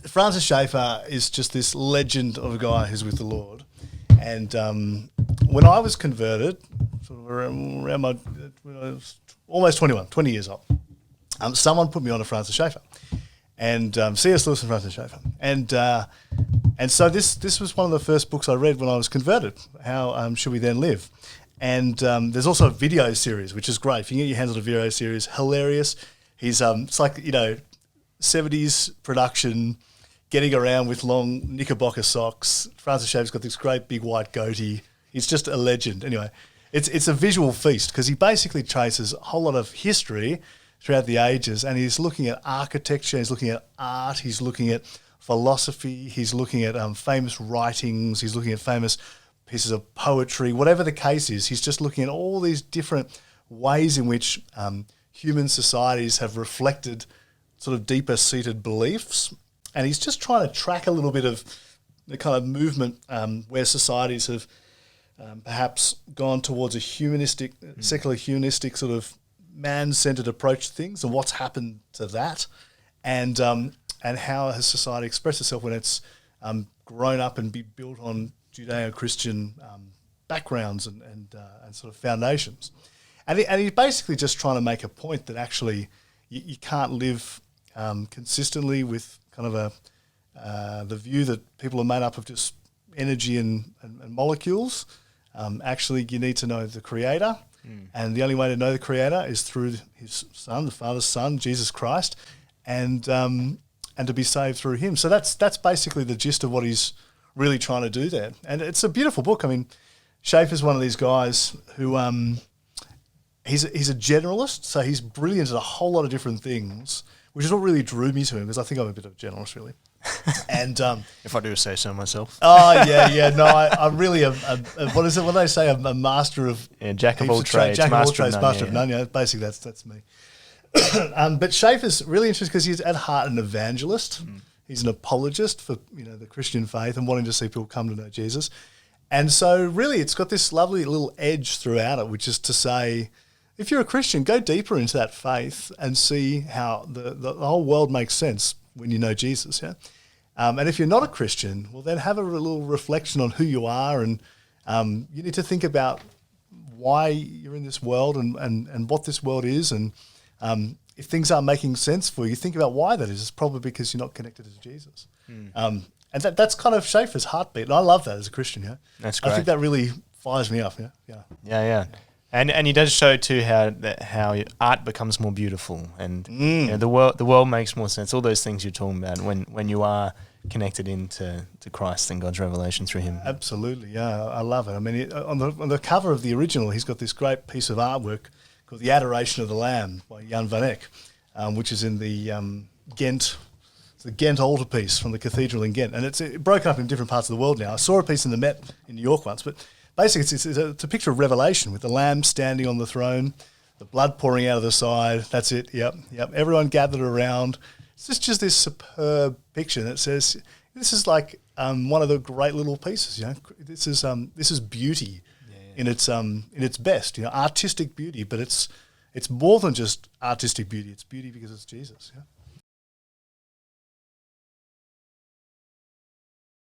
Francis Schaeffer is just this legend of a guy who's with the Lord. And when I was converted, sort of around when I was almost 21, 20 years old, someone put me on to Francis Schaeffer. And C.S. Lewis and Francis Schaeffer. And so this was one of the first books I read when I was converted, How Should We Then Live? And there's also a video series, which is great. If you can get your hands on a video series, hilarious. He's it's like, 70s production, getting around with long knickerbocker socks. Francis Schaeffer's got this great big white goatee. He's just a legend. Anyway, it's a visual feast because he basically traces a whole lot of history throughout the ages, and he's looking at architecture, he's looking at art, he's looking at philosophy, he's looking at famous writings, he's looking at famous pieces of poetry, whatever the case is. He's just looking at all these different ways in which human societies have reflected sort of deeper seated beliefs, and he's just trying to track a little bit of the kind of movement where societies have perhaps gone towards a humanistic, secular humanistic sort of man-centered approach to things, and what's happened to that, and how has society expressed itself when it's grown up and be built on Judeo-Christian backgrounds and sort of foundations. And he's basically just trying to make a point that actually you can't live consistently with kind of the view that people are made up of just energy and molecules. Actually, you need to know the Creator. And the only way to know the Creator is through His Son, the Father's Son, Jesus Christ, and to be saved through Him. So that's basically the gist of what he's really trying to do there. And it's a beautiful book. I mean, Schaeffer's one of these guys who he's a generalist, so he's brilliant at a whole lot of different things, which is what really drew me to him, because I think I'm a bit of a generalist, really. And if I do say so myself. Oh yeah. No, I'm really what is it? What do they say? A master of jack of all trades, master of none. Yeah, basically that's me. But Schaeffer's really interesting because he's at heart an evangelist. He's an apologist for the Christian faith and wanting to see people come to know Jesus. And so really, it's got this lovely little edge throughout it, which is to say, if you're a Christian, go deeper into that faith and see how the whole world makes sense when you know Jesus, yeah? And if you're not a Christian, well, then have a little reflection on who you are, and you need to think about why you're in this world and what this world is, and if things aren't making sense for you, think about why that is. It's probably because you're not connected to Jesus. And that's kind of Schaeffer's heartbeat, and I love that as a Christian, yeah? That's great. I think that really fires me up, Yeah. And he does show too how art becomes more beautiful, and the world makes more sense. All those things you're talking about when you are connected into Christ and God's revelation through Him. Absolutely, yeah, I love it. I mean, on the cover of the original, he's got this great piece of artwork called "The Adoration of the Lamb" by Jan van Eyck, which is in the Ghent. It's the Ghent altarpiece from the cathedral in Ghent, and it's broken up in different parts of the world now. I saw a piece in the Met in New York once, but basically, it's a picture of Revelation with the Lamb standing on the throne, the blood pouring out of the side. That's it. Yep. Everyone gathered around. It's just this superb picture that says this is like one of the great little pieces. This is beauty in its best. Artistic beauty, but it's more than just artistic beauty. It's beauty because it's Jesus. Yeah.